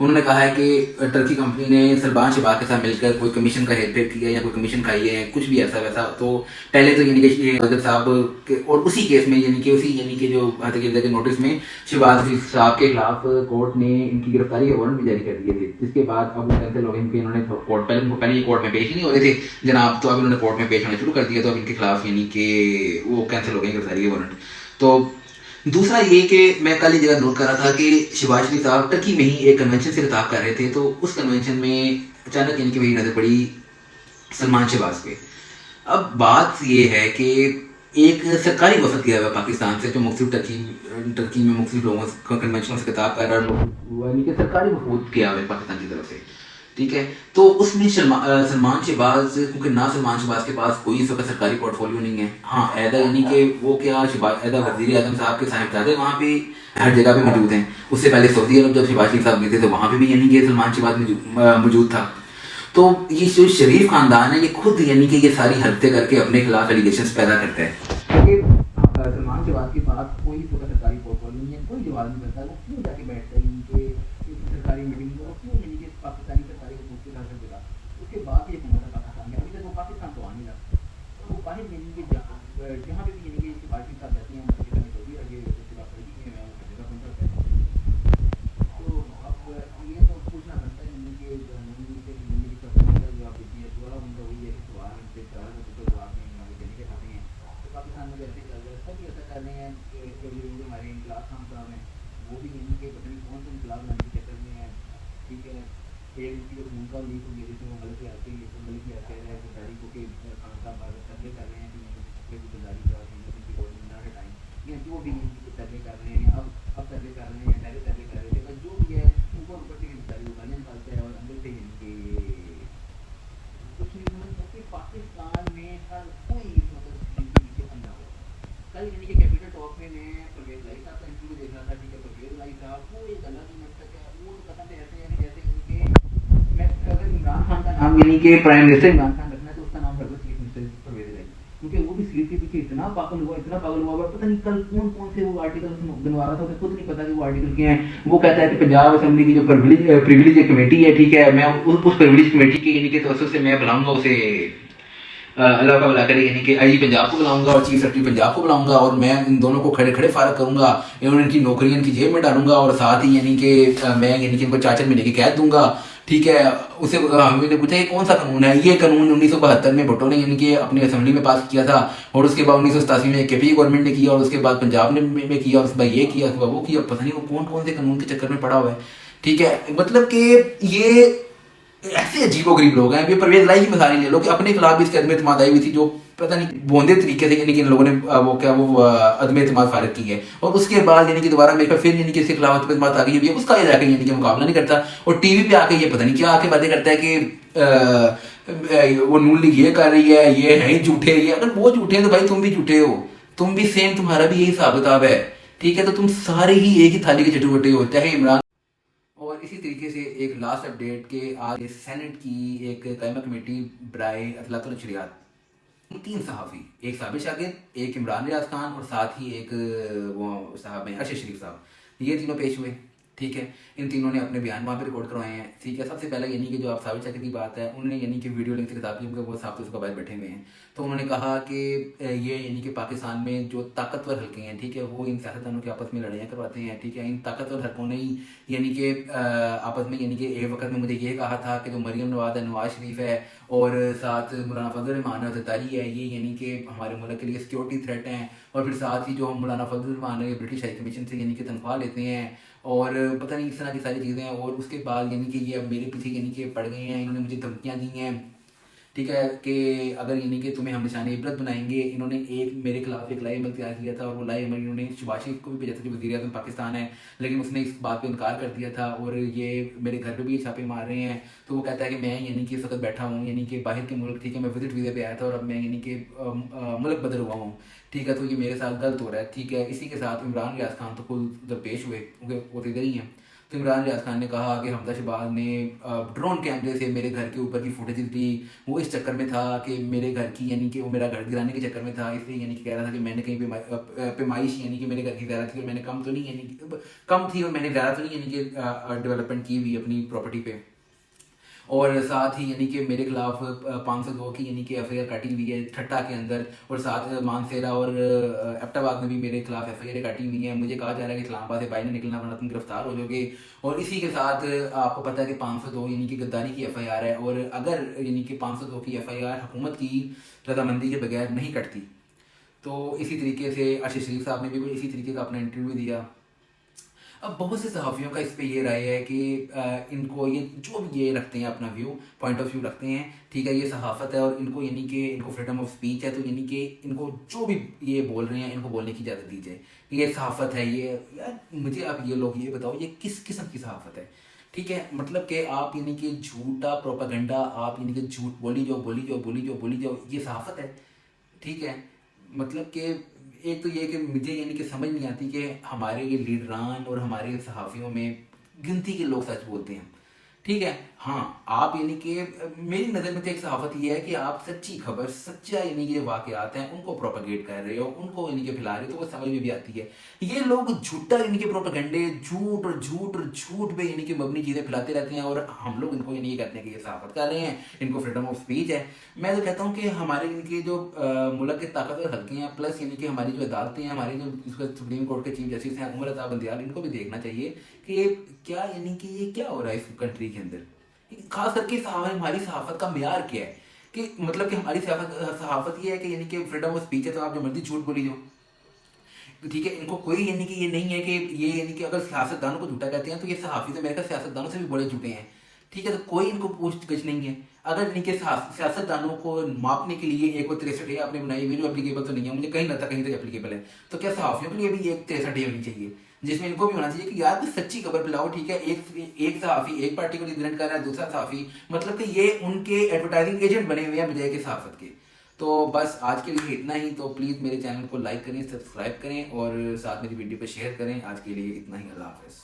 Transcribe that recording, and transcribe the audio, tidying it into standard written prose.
انہوں نے کہا ہے کہ ترکی کمپنی نے سلمان شہباز کے ساتھ مل کر کوئی کمیشن کا ہیر پھیر کیا ہے یا کوئی کمیشن کھائی ہے کچھ بھی ایسا ویسا. تو پہلے تو یعنی کہ اظہر صاحب اور اسی کیس میں یعنی کہ جو حقیقت کے نوٹس میں شہباز صاحب کے خلاف کورٹ نے ان کی گرفتاری کے وارنٹ بھی جاری کر دیے تھے. جس کے بعد اب کینسل ہو گئے کہ انہوں نے کورٹ پہلے یہ کورٹ میں پیش نہیں ہو رہے تھے جناب, تو اب انہوں نے کورٹ میں پیش ہونا شروع کر دیا. تو اب ان کے خلاف یعنی کہ وہ کینسل ہو گئے گرفتاری کے وارنٹ. تو دوسرا یہ کہ میں کل یہ جگہ نوٹ کر رہا تھا کہ شہباز شریف صاحب ٹرکی میں ہی ایک کنونشن سے خطاب کر رہے تھے. تو اس کنونشن میں اچانک یعنی کہ میری نظر پڑی سلمان شہباز پہ. اب بات یہ ہے کہ ایک سرکاری وفد گیا ہوا پاکستان سے جو مختلف ٹرکی میں مختلف لوگوں کو کنونشنوں سے خطاب کر رہا ہے, یعنی کہ سرکاری وفود گیا ہوا ہے پاکستان کی طرف سے. ٹھیک ہے, تو اس میں سلمان شہباز, کیونکہ نہ سلمان شہباز کے پاس کوئی اس وقت سرکاری پورٹ فولیو نہیں ہے. ہاں عہدہ یعنی کہ وہ کیا عہدہ وزیر اعظم صاحب کے صاحبزادے وہاں پہ ہر جگہ پہ موجود ہیں. اس سے پہلے سعودی عرب جب شہباز شریف صاحب گئے تھے تو وہاں پہ بھی یعنی کہ سلمان شہباز موجود تھا. تو یہ جو شریف خاندان ہے یہ خود یعنی کہ یہ ساری حرکتیں کر کے اپنے خلاف ایلیگیشنز پیدا کرتا ہے. کیونکہ سلمان شہباز کے پاس کوئی سرکاری پورٹ فولیو نہیں ہے, کوئی جواب نہیں کرتا. وہ کیوں جا کے بیٹھتا ہے ان کے سرکاری میٹنگ میں, کیوں یعنی کہ پاکستانی سرکاری حکومت کے ساتھ جگہ. اس کے بعد یہ حکومت پاکستان میں ابھی تک وہ پاکستان تو آ نہیں رہا. وہ باہر یعنی کہ جہاں پہ بھی یعنی کہ شہباز شریف صاحب جاتے ہیں سعودی عرب کی بات کر دی ہے ہر جگہ پہنچا ہے. تو اب یہ تو پوچھنا بنتا ہے یعنی کہ جو آپ دیتی ہے دوبارہ ان کا وہی ہے کہ سوال ان سے چار کو جواب نہیں آگے دینے کے کھاتے ہیں. تو پاکستان میں ایسے چل رہا ہے, سب ایسا کر رہے ہیں کہ ہمارے انقلاب خان صاحب ہیں وہ بھی یعنی کہ پتہ نہیں کون سے انقلاب لانے کے چکر میں ہیں. ٹھیک ہے, ایک ان کی جو خون کا لیک ہو گیا جس میں وہ ملک آتے ہیں ملک کہہ رہا ہے گرداری کو کہ خان صاحب ترلے کر رہے ہیں کہ گرداری کا کی گورنمنٹ کے ٹائم یا جو بھی ترلے کر رہے ہیں اب ترلے کر رہے ہیں پہلے ترلے کر رہے تھے جو بھی ہے ان کو اوپر سے گرفتاری گالیاں نکالتا ہے اور اندر سے یعنی کہ کچھ نہیں سمجھ سکتے. پاکستان میں ہر کوئی مطلب چیز کے پیچھے اندھا ہوا. کل یعنی کہ کیپٹل ٹاک میں پرویز لائی صاحب کا انٹرویو دیکھ رہا تھا. ٹھیک ہے, پرویز لائی صاحب وہ ایک الگ ہی منطق ہے. وہ تو قسم سے ایسے ہیں جیسے کہ میں اگر عمران خان کا نام یعنی کہ پرائم منسٹر عمران خان رکھنا ہے تو اس کا نام رکھو چیف منسٹر پرویز لائی, کیونکہ وہ بھی سیٹ کے پیچھے اتنا پاگل ہوا پتہ نہیں کل کون سے وہ آرٹیکل بنوا رہا تھا, اسے خود نہیں پتا کہ وہ آرٹیکل کیا ہیں. وہ کہتا ہے کہ پنجاب اسمبلی کی جو پریویلیج کمیٹی ہے, ٹھیک ہے, میں اس پریویلیج کمیٹی کی یعنی کہ توسط سے میں بلاؤں گا اسے اللہ کا بلا کرے, یعنی کہ آئی پنجاب کو بلاؤں گا اور چیف سیکرٹری پنجاب کو بلاؤں گا اور میں ان دونوں کو کھڑے فارغ کروں گا, ان کی نوکریاں ان کی جیب میں ڈالوں گا اور ساتھ ہی یعنی کہ میں یعنی کہ ان کو 4 مہینے کی قید دوں گا. ٹھیک ہے, اسے ہم نے پوچھا کہ کون سا قانون ہے. یہ قانون 1972 میں بھٹو نے یعنی کہ اپنی اسمبلی میں پاس کیا تھا اور اس کے بعد 1987 میں کے پی گورنمنٹ نے کیا اور اس کے بعد پنجاب نے میں کیا, اور اس کے بعد یہ کیا, اس کے بعد وہ کیا. پتہ نہیں وہ کون سے قانون کے چکر میں پڑا ہوا ہے. ٹھیک ہے, مطلب کہ یہ ایسے عجیب و غریب لوگ ہیں. ابھی پرویز لائی کی مثال لے لو کہ اپنے خلاف بھی اس کی عدم اعتماد آئی ہوئی تھی جو پتہ نہیں بوندے طریقے سے یعنی کہ ان لوگوں نے وہ عدم اعتماد فارغ کی ہے, اور اس کے بعد یعنی کہ دوبارہ میرے پھر یعنی کہ اس کے خلاف عدم اعتماد آ گئی ہے. اس کا یہ جا کے یعنی کہ مقابلہ نہیں کرتا اور ٹی وی پہ آ کے یہ پتہ نہیں کیا آ کے باتیں کرتا ہے کہ وہ نون لیگ یہ کر رہی ہے, یہ ہیں جھوٹے. یہ اگر وہ جھوٹے ہیں تو بھائی تم بھی جھوٹے ہو, تم بھی سیم, تمہارا بھی یہی حساب کتاب ہے. ٹھیک ہے, تو تم سارے ہی ایک ہی تھالی کے چٹو بٹے ہو, چاہے عمران. اور اسی طریقے سے ایک لاسٹ اپڈیٹ کہ آج سینٹ کی ایک قائمہ کمیٹی برائے اطلاعات و نشریات, 3 صحافی, ایک سابق شاگرد, ایک عمران ریاض خان اور ساتھ ہی ایک وہ صاحب ہیں ارشد شریف صاحب, یہ تینوں پیش ہوئے. ٹھیک ہے, ان تینوں نے اپنے بیان وہاں پہ ریکارڈ کروائے ہیں. ٹھیک ہے, سب سے پہلے یعنی کہ جو آپ سابق شاگرد کی بات ہے انہوں نے یعنی کہ ویڈیو لنک سے خطاب کی کیونکہ وہ صاحب تو اس کا باہر بیٹھے ہوئے ہیں. تو انہوں نے کہا کہ یہ یعنی کہ پاکستان میں جو طاقتور حلقے ہیں, ٹھیک ہے, وہ ان سیاستدانوں کے آپس میں لڑائیاں کرواتے ہیں. ٹھیک ہے, ان طاقتور حلقوں نے ہی یعنی کہ آپس میں یعنی کہ ایک وقت میں مجھے یہ کہا تھا کہ جو مریم نواز ہے, نواز شریف ہے, اور ساتھ مولانا فضل الرحمان ہے, زرداری ہے, یہ یعنی کہ ہمارے ملک کے لیے سیکورٹی تھریٹ ہیں. اور پھر ساتھ ہی جو مولانا فضل الرحمان ہے برٹش ہائی کمیشن سے یعنی کہ تنخواہ لیتے ہیں اور پتہ نہیں اس طرح کی ساری چیزیں ہیں. اور اس کے بعد یعنی کہ یہ اب میرے پیچھے یعنی کہ پڑ گئے ہیں, انہوں نے مجھے دھمکیاں دی ہیں. ٹھیک ہے, کہ اگر یعنی کہ تمہیں ہم نشان عبرت بنائیں گے. انہوں نے ایک میرے خلاف ایک لائے عمل تیار کیا تھا اور وہ لائے عمل انہوں نے شہباز شریف کو بھی بھیجا تھا جو وزیر اعظم پاکستان ہے, لیکن اس نے اس بات پہ انکار کر دیا تھا. اور یہ میرے گھر پہ بھی چھاپے مار رہے ہیں. تو وہ کہتا ہے کہ میں یعنی کہ اس وقت بیٹھا ہوں یعنی کہ باہر کے ملک, ٹھیک ہے, میں وزٹ ویزے پہ آیا تھا اور اب میں یعنی کہ ملک بدر ہوا ہوں. ٹھیک ہے, تو یہ میرے ساتھ غلط ہو رہا ہے. ٹھیک ہے, اسی کے ساتھ عمران ریاض خان تو خود ادھر پیش ہوئے کیونکہ وہ ادھر ہی ہیں. تو عمران ریاض خان نے کہا کہ حمزہ شہباز نے ڈرون کیمرے سے میرے گھر کے اوپر کی فوٹیج لی، وہ اس چکر میں تھا کہ میرے گھر کی یعنی کہ وہ میرا گھر گرانے کے چکر میں تھا، اس لیے یعنی کہ کہہ رہا تھا کہ میں نے کہیں پیمائش یعنی کہ میرے گھر کی زیادہ تھی اور میں نے کم تو نہیں یعنی کہ کم تھی اور میں نے زیادہ تو نہیں یعنی کہ ڈیولپمنٹ کی ہوئی اپنی پراپرٹی پہ، اور ساتھ ہی یعنی کہ میرے خلاف 502 کی یعنی کہ ایف آئی آر کاٹی ہوئی ہے ٹھٹا کے اندر، اور ساتھ مانسیرا اور ایبٹ آباد میں بھی میرے خلاف ایف آئی آر کاٹی ہوئی ہیں. مجھے کہا جا رہا ہے کہ اسلام آباد سے باہر نہیں نکلنا ورنہ تم گرفتار ہو جاؤ گے. اور اسی کے ساتھ آپ کو پتہ ہے کہ 502 یعنی کہ غداری کی ایف آئی آر ہے، اور اگر یعنی کہ 502 کی ایف آئی آر حکومت کی رضامندی کے بغیر نہیں کٹتی تو اسی طریقے سے ارشد شریف صاحب نے بھی اسی طریقے کا اپنا انٹرویو دیا. اب بہت سے صحافیوں کا اس پہ یہ رائے ہے کہ ان کو یہ جو بھی یہ رکھتے ہیں اپنا ویو پوائنٹ آف ویو رکھتے ہیں، ٹھیک ہے، یہ صحافت ہے اور ان کو یعنی کہ ان کو فریڈم آف اسپیچ ہے، تو یعنی کہ ان کو جو بھی یہ بول رہے ہیں ان کو بولنے کی اجازت دیجیے. یہ صحافت ہے، یہ یار مجھے اب یہ لوگ یہ بتاؤ یہ کس قسم کی صحافت ہے؟ ٹھیک ہے، مطلب کہ آپ یعنی کہ جھوٹا پروپیگنڈا، آپ یعنی کہ جھوٹ بولی جاؤ، یہ صحافت ہے؟ ٹھیک ہے، مطلب کہ ایک تو یہ کہ مجھے یعنی کہ سمجھ نہیں آتی کہ ہمارے یہ لیڈران اور ہمارے صحافیوں میں گنتی کے لوگ سچ بولتے ہیں. ٹھیک ہے، ہاں آپ یعنی کہ میری نظر میں تو ایک صحافت یہ ہے کہ آپ سچی خبر، سچا یعنی کہ جو واقعات ہیں ان کو پروپیگیٹ کر رہے ہو، ان کو یعنی کہ پھیلا رہے ہو، تو وہ سمجھ میں بھی آتی ہے. یہ لوگ جھوٹا یعنی کہ پروپیگنڈے، جھوٹ پہ یعنی کہ مبنی چیزیں پھیلاتے رہتے ہیں، اور ہم لوگ ان کو یعنی یہ کہتے ہیں کہ یہ صحافت کر رہے ہیں، ان کو فریڈم آف اسپیچ ہے. میں تو کہتا ہوں کہ ہمارے یعنی کہ جو ملک کے طاقتور حلقے ہیں، پلس یعنی کہ ہماری جو عدالتیں ہیں، ہماری جو سپریم کورٹ کے چیف جسٹس ہیں عمر عطا بندیال، ان کو بھی دیکھنا چاہیے کہ کیا یعنی کہ یہ کیا ہو رہا ہے اس کنٹری کے اندر. خاص کر کے ہماری صحافت کا معیار کیا ہے، کہ مطلب کہ ہماری صحافت یہ ہے کہ یعنی کہ فریڈم آف اسپیچ ہے تو آپ جو مرضی جھوٹ بولی جاؤ. ٹھیک ہے، ان کو کوئی یعنی کہ یہ نہیں ہے کہ یہ یعنی کہ اگر سیاست دانوں کو جھوٹا کہتے ہیں تو یہ صحافی تو میرے خیال سیاست دانوں سے بھی بڑے جھوٹے ہیں. ٹھیک ہے، تو کوئی ان کو پوچھ گچھ نہیں ہے. اگر یعنی کہ سیاست دانوں کو ماپنے کے لیے ایک 63 آپ نے بنائی ہوئی جو اپلیکیبل تو نہیں ہے، مجھے کہیں نہ کہیں تک اپلیکیبل ہے، تو کیا صحافیوں کے لیے بھی ایک 63 ہونی چاہیے جس میں ان کو بھی ہونا چاہیے کہ یار کوئی سچی خبر پلاؤ. ٹھیک ہے، ایک صحافی ایک پارٹی کو ریپرزینٹ کر رہا ہے، دوسرا صحافی مطلب کہ یہ ان کے ایڈورٹائزنگ ایجنٹ بنے ہوئے ہیں بجائے کہ صحافت کے. تو بس آج کے لیے اتنا ہی. تو پلیز میرے چینل کو لائک کریں، سبسکرائب کریں اور ساتھ میری ویڈیو پہ شیئر کریں. آج کے لیے اتنا ہی، اللہ حافظ.